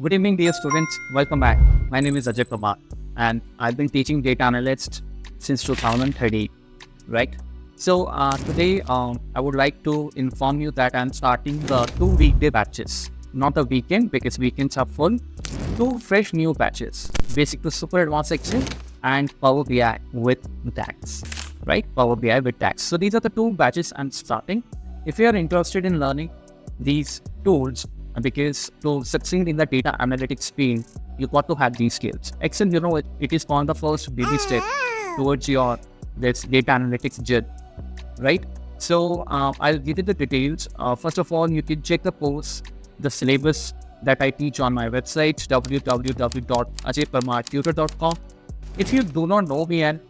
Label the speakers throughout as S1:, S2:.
S1: Good evening, dear students. Welcome back. My name is Ajay and I've been teaching data analyst since 2013, right? So today I would like to inform you that I'm starting the 2 weekday batches, not a weekend because weekends are full. 2 fresh new batches, basic to super advanced Excel and Power BI with DAX, right? Power BI with DAX. So these are the 2 batches I'm starting. If you are interested in learning these tools, because to succeed in the data analytics field, you got to have these skills. Excel, it is called the first baby step towards your this data analytics journey, right? So I'll give you the details. First of all, you can check the course, the syllabus that I teach on my website, www.ajayparmartutor.com. If you do not know me and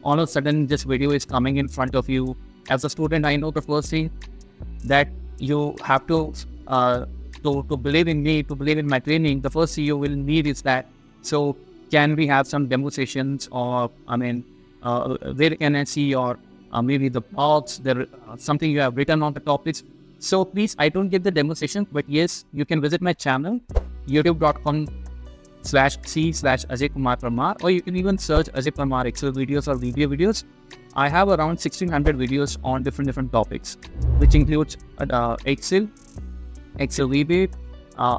S1: all of a sudden this video is coming in front of you, as a student, I know the first thing that you have to believe in me, to believe in my training. The first thing you will need is that, so can we have some demo sessions, or where can I see your maybe the blogs, something you have written on the topics. So please, I don't give the demo session, but yes, you can visit my channel, youtube.com/c/Ajay Kumar Parmar, or you can even search Ajay Parmar Excel videos or VBA videos. I have around 1600 videos on different topics, which includes Excel VBA,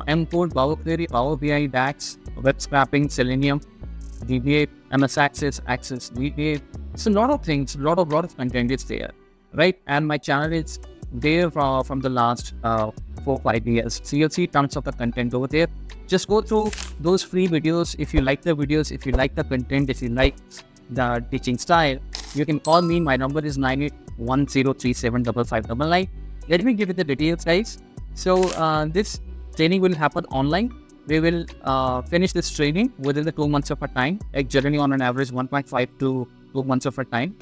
S1: M-Code, Power Query, Power BI, DAX, web scraping, Selenium, VBA, MS Access, VBA. So a lot of things, a lot of content is there, right? And my channel is there from the last 4-5 years. So you'll see tons of the content over there. Just go through those free videos. If you like the videos, if you like the content, if you like the teaching style, you can call me. My number is 9810375599. Let me give you the details, guys. So this training will happen online. We will finish this training within the 2 months of a time, like generally on an average 1.5 to 2 months of a time.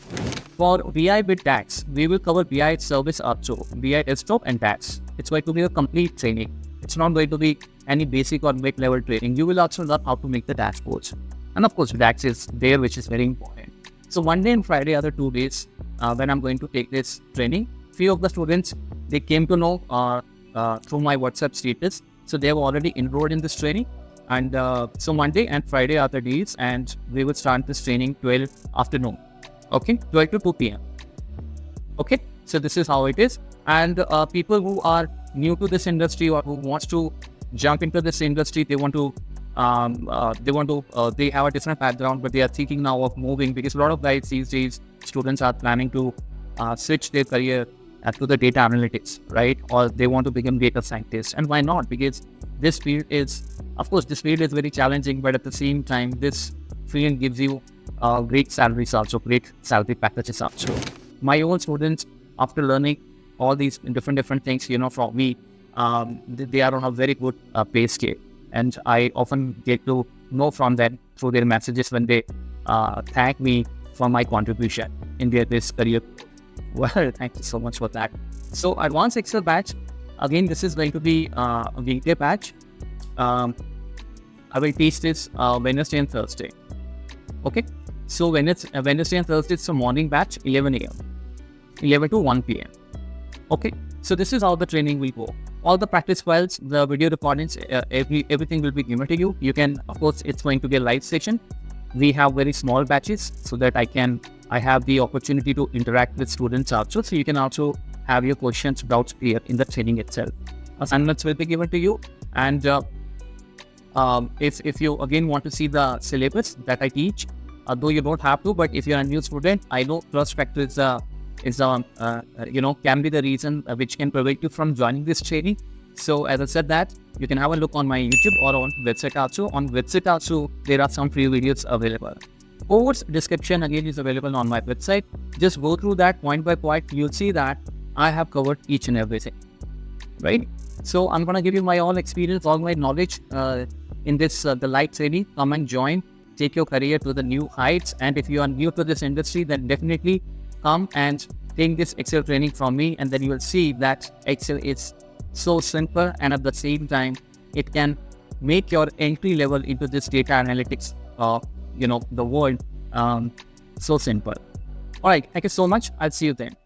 S1: For BI with DAX, we will cover BI service also, BI desktop and DAX. It's going to be a complete training. It's not going to be any basic or mid-level training. You will also learn how to make the dashboards. And of course, DAX is there, which is very important. So Monday and Friday are the 2 days when I'm going to take this training. Few of the students, they came to know through my WhatsApp status. So they have already enrolled in this training. And so Monday and Friday are the days, and we will start this training 12 afternoon. Okay, 12 to 2 p.m. Okay, so this is how it is. And people who are new to this industry or who wants to jump into this industry, they have a different background, but they are thinking now of moving, because a lot of guys these days, students are planning to switch their career to the data analytics, right? Or they want to become data scientists. And why not? Because this field is very challenging, but at the same time, this field gives you great salaries also, great salary packages also. My own students, after learning all these different things, from me, they are on a very good pay scale. And I often get to know from them through their messages when they thank me for my contribution in this career. Well, thank you so much for that. So advanced Excel batch, again, this is going to be a weekday batch. I will teach this Wednesday and Thursday. Okay, so Wednesday and Thursday, it's a morning batch, 11 a.m., 11 to 1 p.m. Okay, so this is how the training will go. All the practice files, the video recordings, everything will be given to you. You can, of course, it's going to be a live session. We have very small batches so that I have the opportunity to interact with students also. So you can also have your questions, doubts clear in the training itself. Assignments will be given to you. And if you again want to see the syllabus that I teach, though you don't have to, but if you're a new student, I know trust factor can be the reason which can prevent you from joining this training. So as I said that, you can have a look on my YouTube or on website also. On website also, there are some free videos available. Course description again is available on my website. Just go through that point by point. You'll see that I have covered each and everything, right? So I'm going to give you my own experience, all my knowledge in this the live training. Come and join, take your career to the new heights. And if you are new to this industry, then definitely come and take this Excel training from me, and then you will see that Excel is so simple, and at the same time, it can make your entry level into this data analytics, the world, so simple. All right, thank you so much. I'll see you then.